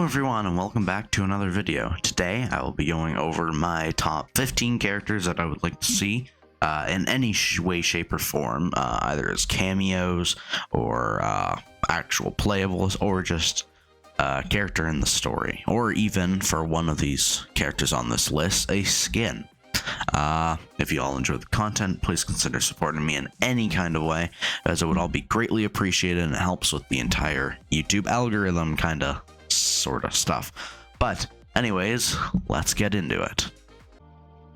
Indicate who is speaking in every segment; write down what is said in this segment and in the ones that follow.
Speaker 1: Hello everyone and welcome back to another video. Today I will be going over my top 15 characters that I would like to see in any way, shape, or form, either as cameos or actual playables or just a character in the story, or even for one of these characters on this list, a skin. If you all enjoy the content, please consider supporting me in any kind of way, as it would all be greatly appreciated and it helps with the entire YouTube algorithm sort of stuff. But anyways, let's get into it.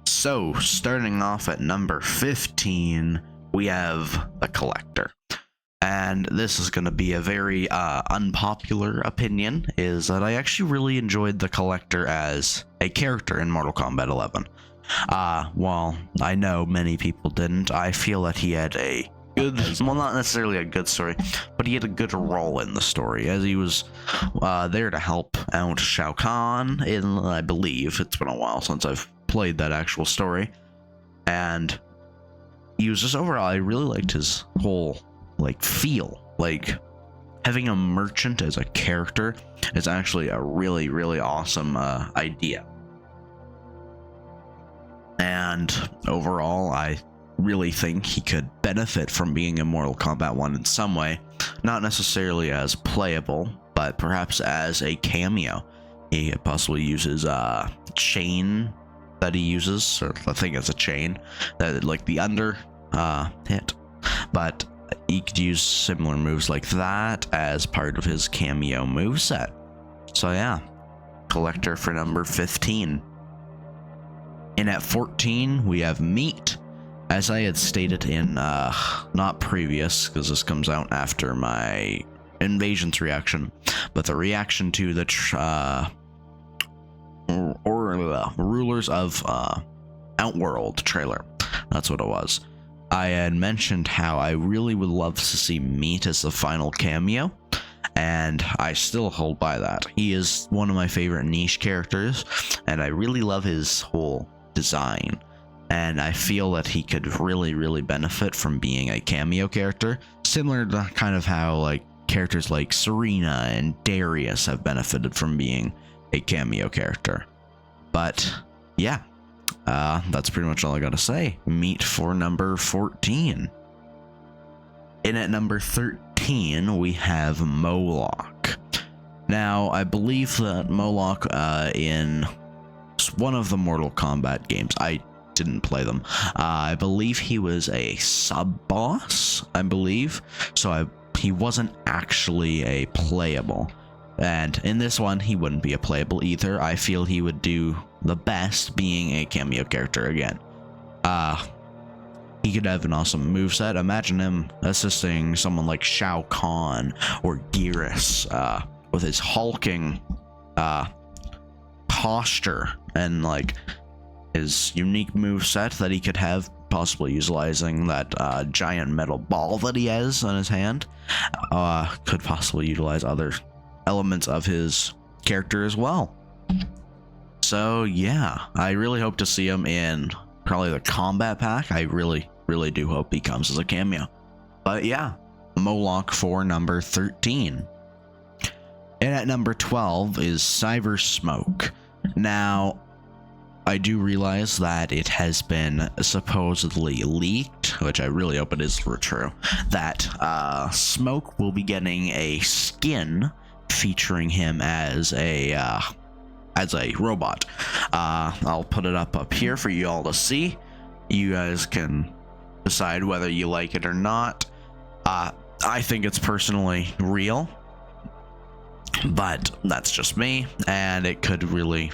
Speaker 1: So starting off at number 15, we have the Collector. And this is going to be a very unpopular opinion, is that I actually really enjoyed the Collector as a character in Mortal Kombat 11. While I know many people didn't, I feel that he had a good, well, not necessarily a good story, but he had a good role in the story, as he was there to help out Shao Kahn in, I believe, it's been a while since I've played that actual story, and he was just overall, I really liked his whole, feel. Having a merchant as a character is actually a really, really awesome idea. And overall, I really think he could benefit from being in Mortal Kombat 1 in some way, not necessarily as playable, but perhaps as a cameo. He possibly uses chain that he uses, or I think it's a chain, that the under hit, but he could use similar moves like that as part of his cameo moveset. So yeah, Collector for number 15. And at 14, we have Meat. As I had stated in, not previous, because this comes out after my Invasions reaction, but the reaction to the Rulers of Outworld trailer. That's what it was. I had mentioned how I really would love to see Meat as the final cameo, and I still hold by that. He is one of my favorite niche characters, and I really love his whole design, and I feel that he could really, really benefit from being a cameo character, similar to kind of how characters like Serena and Darius have benefited from being a cameo character. But yeah, that's pretty much all I gotta say. Meat for number 14. And at number 13, we have Moloch. Now, I believe that Moloch in one of the Mortal Kombat games, I didn't play them, I believe he was a sub-boss, I believe, so he wasn't actually a playable, and in this one he wouldn't be a playable either. I feel he would do the best being a cameo character again. He could have an awesome moveset. Imagine him assisting someone like Shao Kahn or Geras with his hulking posture and his unique move set that he could have, possibly utilizing that giant metal ball that he has on his hand. Could possibly utilize other elements of his character as well. So yeah, I really hope to see him in probably the combat pack. I really, really do hope he comes as a cameo. But yeah, Moloch for number 13. And at number 12 is Cyber Smoke. Now, I do realize that it has been supposedly leaked, which I really hope it is true, that Smoke will be getting a skin featuring him as a robot. I'll put it up here for you all to see. You guys can decide whether you like it or not. I think it's personally real, but that's just me, and it could really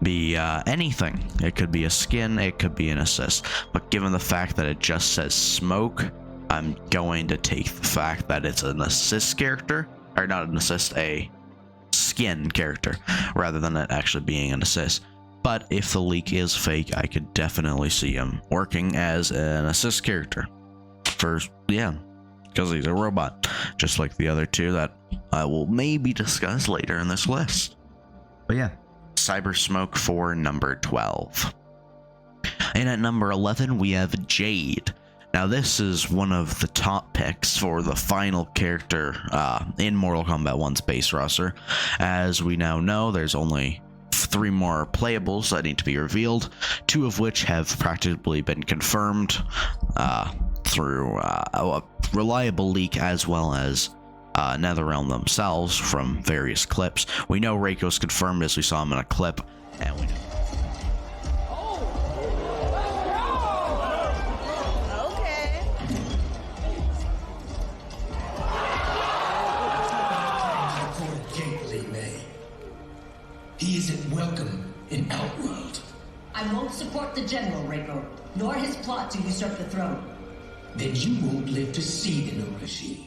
Speaker 1: be anything. It could be a skin, it could be an assist, but given the fact that it just says Smoke, I'm going to take the fact that it's an assist character, or not an assist, a skin character, rather than it actually being an assist. But if the leak is fake, I could definitely see him working as an assist character. Yeah, because he's a robot, just like the other two that I will maybe discuss later in this list. But yeah, Cyber Smoke for number 12. And at number 11, we have Jade. Now, this is one of the top picks for the final character in Mortal Kombat 1's base roster. As we now know, there's only 3 more playables that need to be revealed, 2 of which have practically been confirmed through a reliable leak, as well as NetherRealm themselves from various clips. We know Reiko's confirmed, as we saw him in a clip, and we know.
Speaker 2: He isn't welcome in Outworld.
Speaker 3: I won't support the General, Reiko, nor his plot to usurp the throne.
Speaker 2: Then you won't live to see the new regime.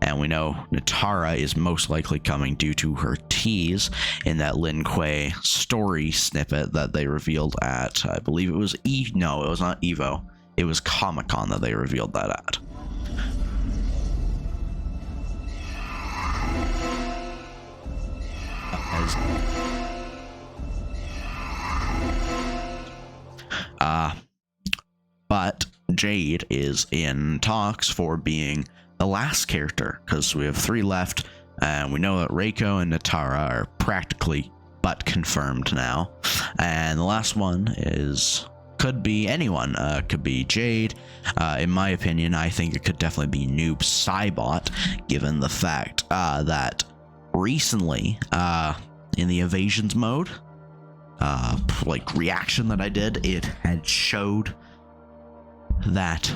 Speaker 1: And we know Nitara is most likely coming due to her tease in that Lin Kuei story snippet that they revealed at, I believe it was no, it was not Evo. It was Comic-Con that they revealed that at. But Jade is in talks for being the last character, because we have 3 left, and we know that Reiko and Nitara are practically but confirmed now, and the last one could be anyone. Could be Jade. In my opinion, I think it could definitely be Noob Saibot, given the fact that recently in the evasions mode, like reaction that I did, it had showed that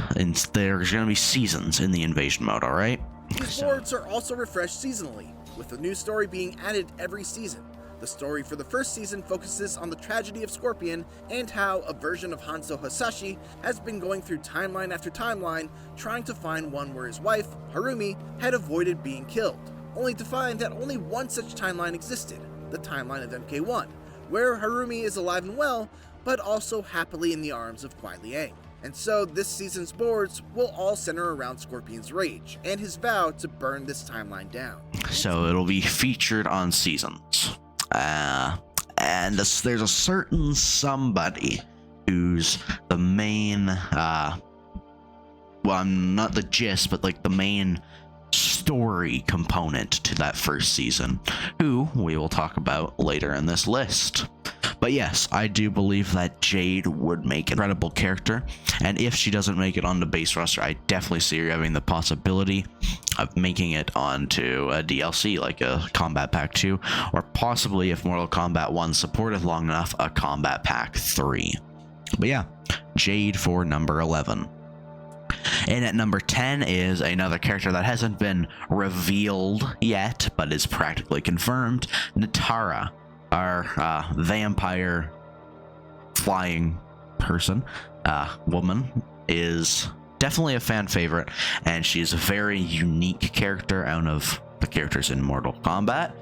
Speaker 1: there's going to be seasons in the invasion mode, alright?
Speaker 4: These boards are also refreshed seasonally, with a new story being added every season. The story for the first season focuses on the tragedy of Scorpion and how a version of Hanzo Hasashi has been going through timeline after timeline trying to find one where his wife, Harumi, had avoided being killed, only to find that only one such timeline existed, the timeline of MK1, where Harumi is alive and well, but also happily in the arms of Kuai Liang. And so this season's boards will all center around Scorpion's rage and his vow to burn this timeline down.
Speaker 1: So it'll be featured on seasons. And there's a certain somebody who's the main, well, not the gist, but like the main story component to that first season, who we will talk about later in this list. But yes, I do believe that Jade would make an incredible character, and if she doesn't make it on the base roster, I definitely see her having the possibility of making it onto a DLC, like a Combat Pack 2, or possibly, if Mortal Kombat 1 supported long enough, a Combat Pack 3. But yeah, Jade for number 11. And at number 10 is another character that hasn't been revealed yet, but is practically confirmed, Nitara. Our vampire flying person, woman, is definitely a fan favorite, and she's a very unique character out of the characters in Mortal Kombat.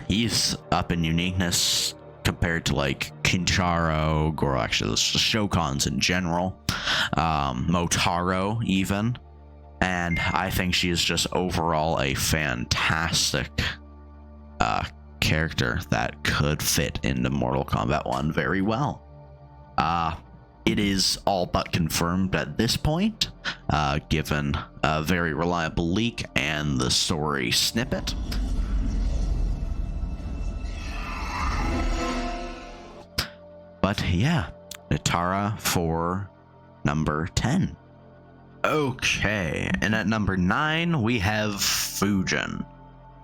Speaker 1: He's up in uniqueness compared to like Kintaro, or actually the Shokans in general, Hotaru even, and I think she is just overall a fantastic character that could fit into Mortal Kombat 1 very well. It is all but confirmed at this point, given a very reliable leak and the story snippet. But yeah, Nitara for number 10. Okay, and at number 9 we have Fujin.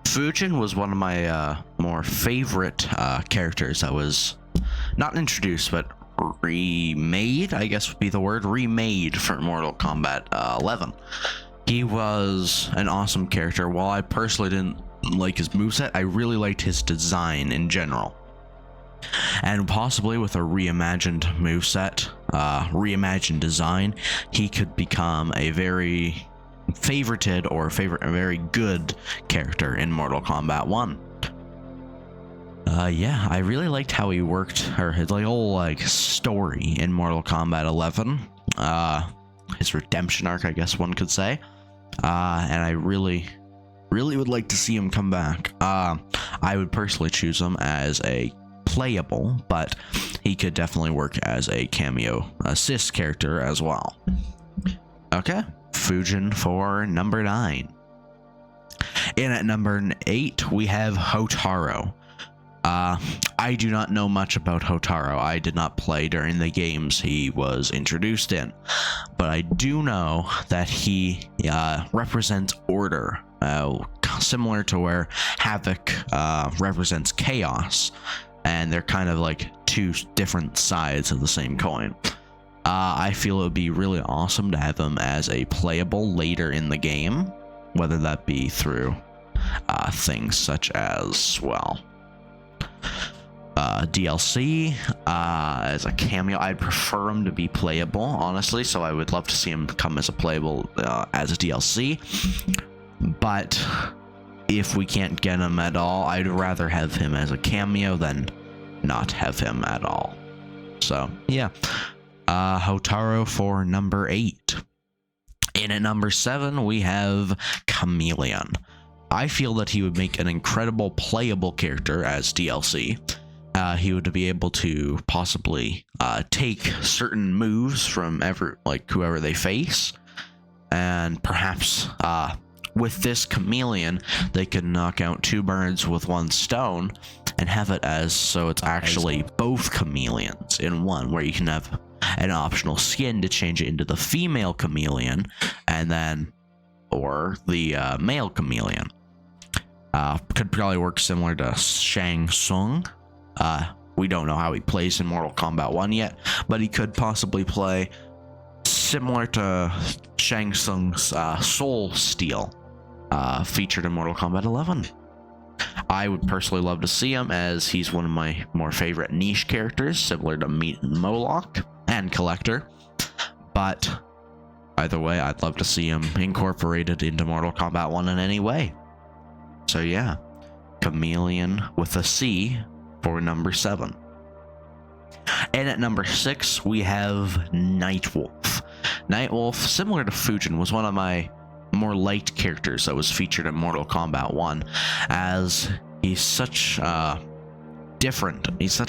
Speaker 1: Fujin was one of my more favorite characters that was not introduced, but remade, I guess would be the word, remade for Mortal Kombat 11. He was an awesome character. While I personally didn't like his moveset, I really liked his design in general. And possibly with a reimagined moveset, reimagined design, he could become a very favorited or a very good character in Mortal Kombat 1. Yeah, I really liked how he worked, or his whole story in Mortal Kombat 11. His redemption arc, I guess one could say. And I really would like to see him come back. I would personally choose him as a playable, but he could definitely work as a cameo assist character as well. Okay, Fujin for number 9. In at number 8, we have Hotaru. I do not know much about Hotaru. I did not play during the games he was introduced in, but I do know that he represents order, similar to where Havoc represents chaos, and they're kind of like two different sides of the same coin. I feel it would be really awesome to have him as a playable later in the game, whether that be through things such as, well, DLC, as a cameo. I'd prefer him to be playable, honestly, so I would love to see him come as a playable as a DLC, but if we can't get him at all, I'd rather have him as a cameo than not have him at all. So yeah, Hotaru for number 8. In at number 7, we have Chameleon. I feel that he would make an incredible playable character as DLC. He would be able to possibly take certain moves from whoever they face, and perhaps with this Chameleon, they could knock out 2 birds with 1 stone and have it as so it's actually both chameleons in one, where you can have an optional skin to change it into the female chameleon, and then or the male chameleon. Could probably work similar to Shang Tsung. We don't know how he plays in Mortal Kombat 1 yet, but he could possibly play similar to Shang Tsung's Soul Steel, featured in Mortal Kombat 11. I would personally love to see him, as he's one of my more favorite niche characters, similar to Moloch and Collector. But either way, I'd love to see him incorporated into Mortal Kombat 1 in any way. So yeah, Chameleon with a C for number 7. And at number 6, we have Nightwolf. Nightwolf, similar to Fujin, was one of my more liked characters that was featured in Mortal Kombat 1, as he's such such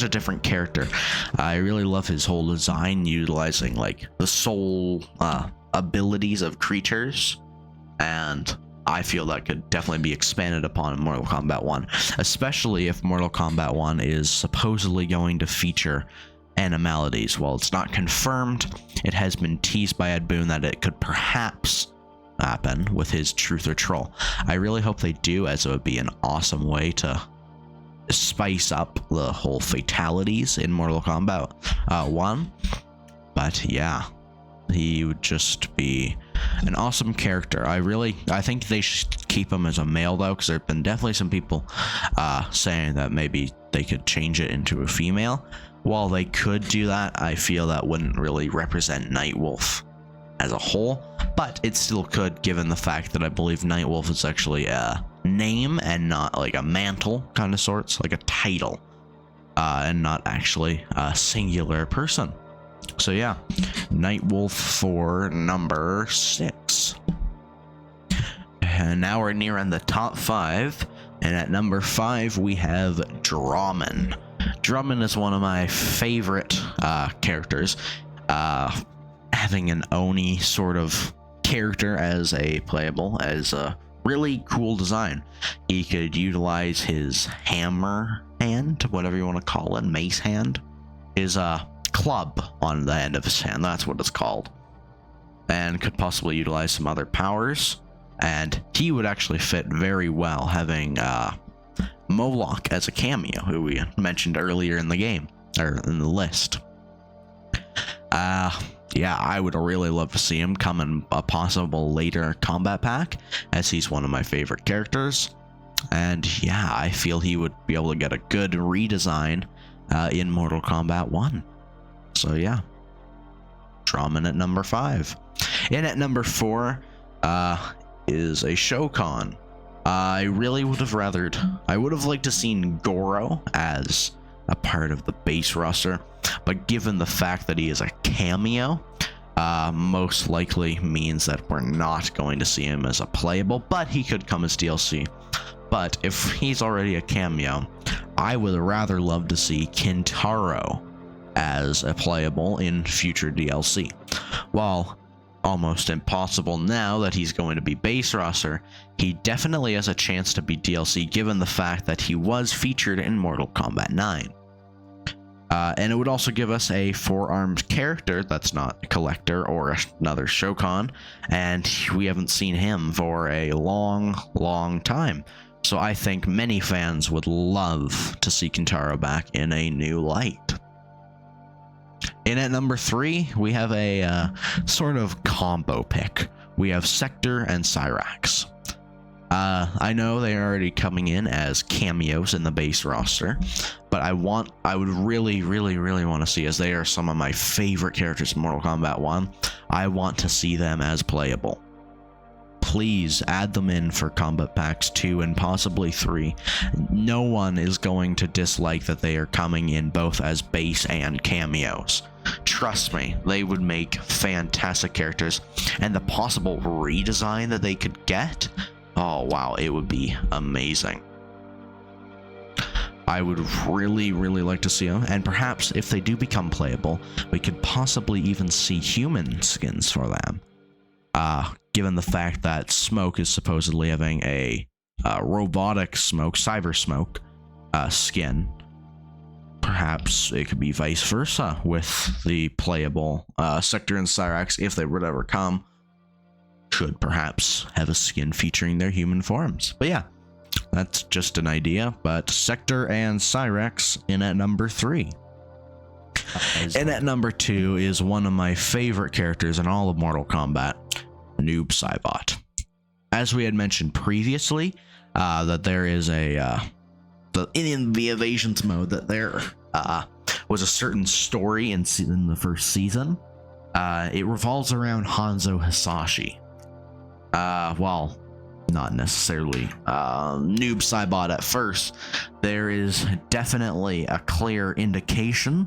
Speaker 1: a different character. I really love his whole design, utilizing like the soul abilities of creatures, and I feel that could definitely be expanded upon in Mortal Kombat 1, especially if Mortal Kombat 1 is supposedly going to feature animalities. While it's not confirmed, it has been teased by Ed Boon that it could perhaps happen with his Truth or Troll. I really hope they do, as it would be an awesome way to spice up the whole fatalities in Mortal Kombat 1. But yeah, he would just be an awesome character. I think they should keep him as a male though, because there have been definitely some people saying that maybe they could change it into a female. While they could do that, I feel that wouldn't really represent Nightwolf as a whole, but it still could, given the fact that I believe Nightwolf is actually a name and not like a mantle kind of sorts, like a title, and not actually a singular person. So yeah, Nightwolf for number 6. And now we're nearing the top 5, and at number 5 we have Drahmin. Drahmin is one of my favorite characters, having an Oni sort of character as a playable, as a really cool design. He could utilize his hammer hand, whatever you want to call it, mace hand, his club on the end of his hand, that's what it's called, and could possibly utilize some other powers. And he would actually fit very well having Moloch as a cameo, who we mentioned earlier in the game, or in the list. Yeah, I would really love to see him come in a possible later combat pack, as he's one of my favorite characters. And yeah, I feel he would be able to get a good redesign in Mortal Kombat 1. So yeah, Drahmin at number 5. And at number 4 is a Shokan. I would have liked to seen Goro as a part of the base roster, but given the fact that he is a cameo, most likely means that we're not going to see him as a playable, but he could come as DLC. But if he's already a cameo, I would rather love to see Kintaro as a playable in future DLC. While almost impossible now that he's going to be base roster, he definitely has a chance to be DLC given the fact that he was featured in Mortal Kombat 9. And it would also give us a 4-armed character that's not a collector or another Shokan, and we haven't seen him for a long time. So I think many fans would love to see Kintaro back in a new light. In at number 3, we have a sort of combo pick. We have Sektor and Cyrax. I know they're already coming in as cameos in the base roster, but I would really want to see, as they are some of my favorite characters in Mortal Kombat 1, I want to see them as playable. Please add them in for Combat Packs 2 and possibly 3. No one is going to dislike that they are coming in both as base and cameos. Trust me, they would make fantastic characters, and the possible redesign that they could get, oh wow, it would be amazing. I would really like to see them, and perhaps if they do become playable, we could possibly even see human skins for them. Given the fact that Smoke is supposedly having a robotic Smoke, Cyber Smoke skin, perhaps it could be vice versa with the playable Sektor and Cyrax, if they would ever come, should perhaps have a skin featuring their human forms. But yeah, that's just an idea. But Sektor and Cyrax in at number 3. And at number 2 is one of my favorite characters in all of Mortal Kombat, Noob Saibot. As we had mentioned previously, that there is in the evasions mode, that there was a certain story in the first season. It revolves around Hanzo Hasashi. Well, not necessarily Noob Saibot at first. There is definitely a clear indication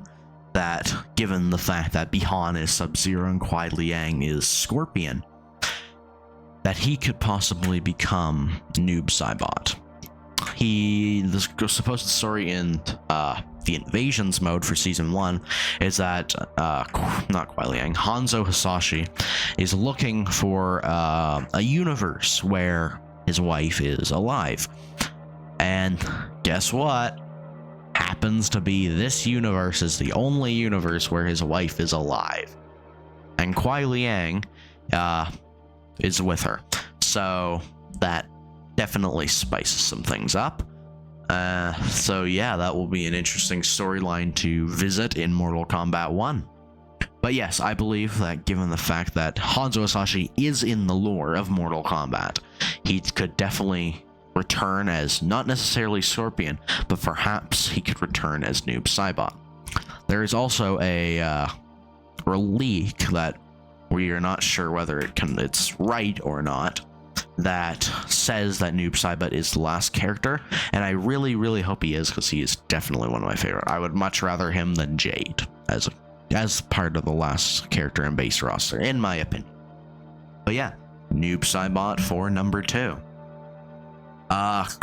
Speaker 1: that, given the fact that Bihan is Sub-Zero and Kuai Liang is Scorpion, that he could possibly become Noob Saibot. The supposed story in the invasions mode for season 1 is that not Kuai Liang, Hanzo Hasashi is looking for a universe where his wife is alive, and guess what? Happens to be this universe is the only universe where his wife is alive, and Kuai Liang is with her. So that definitely spices some things up. So yeah, that will be an interesting storyline to visit in Mortal Kombat 1. But yes, I believe that given the fact that Hanzo Hasashi is in the lore of Mortal Kombat, he could definitely return as not necessarily Scorpion, but perhaps he could return as Noob Saibot. There is also a leak that we are not sure whether it's right or not, that says that Noob Saibot is the last character, and I really hope he is, because he is definitely one of my favorite. I would much rather him than Jade as part of the last character in base roster, in my opinion. But yeah, Noob Saibot for number 2.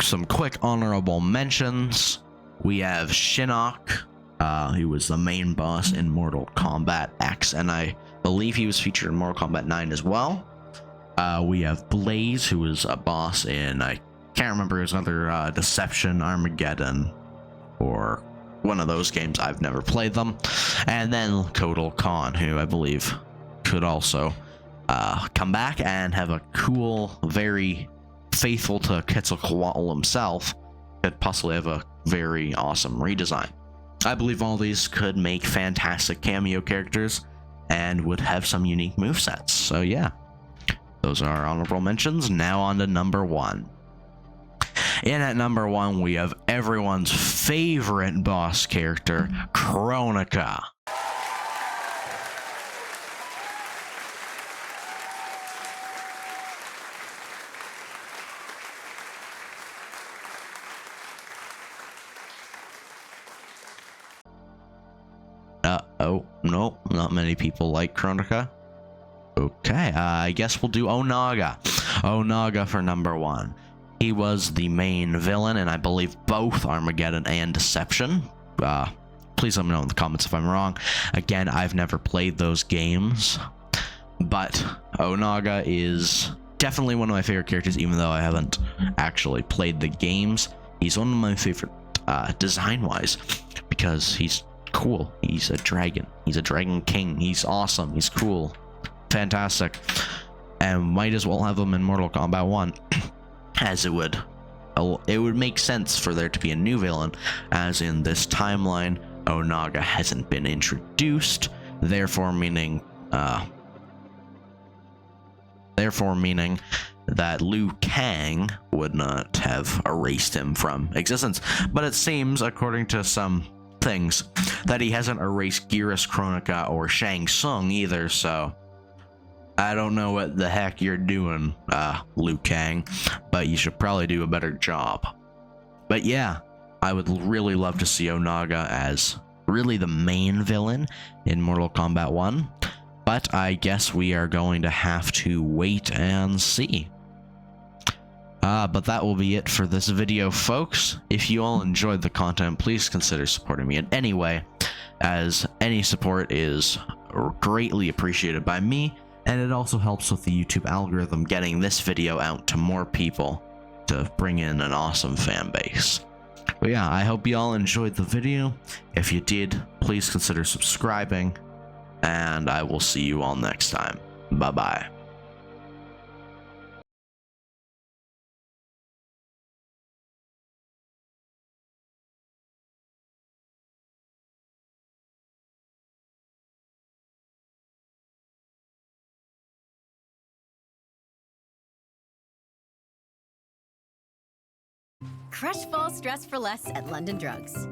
Speaker 1: Some quick honorable mentions. We have Shinnok, who was the main boss in Mortal Kombat X, and I believe he was featured in Mortal Kombat 9 as well. We have Blaze, who was a boss in, I can't remember his other, Deception, Armageddon, or one of those games. I've never played them. And then Kotal Khan, who I believe could also come back and have a cool, very faithful to Quetzalcoatl himself, could possibly have a very awesome redesign. I believe all these could make fantastic cameo characters and would have some unique movesets. So yeah, those are our honorable mentions. Now on to number 1. In at number 1, we have everyone's favorite boss character, Kronika. Oh, no, not many people like Kronika. Okay, I guess we'll do Onaga. Onaga for number 1. He was the main villain, and I believe both Armageddon and Deception. Please let me know in the comments if I'm wrong. Again, I've never played those games, but Onaga is definitely one of my favorite characters, even though I haven't actually played the games. He's one of my favorite design-wise, because he's cool. He's a dragon. He's a dragon king. He's awesome. He's cool. Fantastic. And might as well have him in Mortal Kombat 1, as it would make sense for there to be a new villain, as in this timeline, Onaga hasn't been introduced, therefore meaning that Liu Kang would not have erased him from existence. But it seems, according to some things, that he hasn't erased Geras Chronica or Shang Tsung either, so I don't know what the heck you're doing, Liu Kang, but you should probably do a better job. But yeah, I would really love to see Onaga as really the main villain in Mortal Kombat 1, but I guess we are going to have to wait and see. But that will be it for this video, folks. If you all enjoyed the content, please consider supporting me in any way, as any support is greatly appreciated by me, and it also helps with the YouTube algorithm getting this video out to more people to bring in an awesome fan base. But yeah, I hope you all enjoyed the video. If you did, please consider subscribing, and I will see you all next time. Bye-bye.
Speaker 5: Crush fall stress for less at London Drugs.